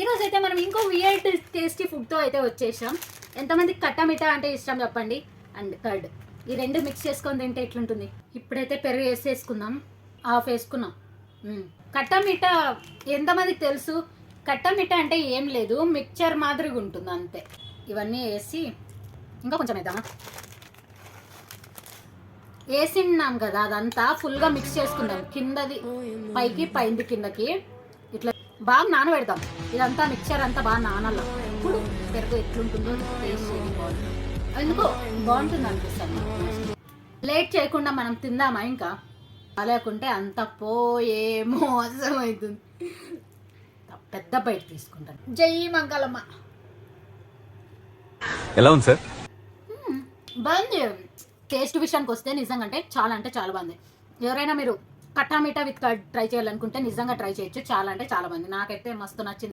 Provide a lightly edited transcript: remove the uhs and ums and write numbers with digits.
ఈరోజు అయితే మనం ఇంకో వియర్డ్ టేస్టీ ఫుడ్తో అయితే వచ్చేసాం. ఎంతమందికి కట్టమిఠా అంటే ఇష్టం చెప్పండి. అండ్ కర్డ్, ఈ రెండు మిక్స్ చేసుకొని తింటే ఎట్లుంటుంది. ఇప్పుడైతే పెరుగు వేసేసుకుందాం. హాఫ్ వేసుకున్నాం. కట్టమిఠా ఎంతమందికి తెలుసు? కట్టమిఠా అంటే ఏం లేదు, మిక్చర్ మాదిరిగా ఉంటుంది అంతే. ఇవన్నీ వేసి ఇంకా కొంచెం వేద్దామా? వేసిన్నాం కదా, అదంతా ఫుల్గా మిక్స్ చేసుకుందాం. కిందది పైకి, పైంది కిందకి, ఇట్లా బాగా నానబెడతాం. ఇదంతా మిక్చర్ అంతా బాగా నానాల. ఇప్పుడు పెరుగు ఎట్లుంటుందో టేస్ట్ చేయండి. బాగుంటుంది, ఎందుకో బాగుంటుంది అనిపిస్తుంది. లేట్ చేయకుండా మనం తిందామా? ఇంకా లేకుంటే అంత పోయే మోసం అవుతుంది. పెద్ద బయట తీసుకుంటాను. జై మంగళమ్మ. ఎలా ఉంది సార్? బాగుంది. టేస్ట్ విషయానికి వస్తే నిజంగా అంటే చాలా బాగుంది. ఎవరైనా మీరు కట్టామిఠా విత్ కర్డ్ ట్రై చేయాలనుకుంటే నిజంగా ట్రై చేయొచ్చు. చాలా అంటే చాలా బాగుంది. నాకైతే మస్తు నచ్చింది.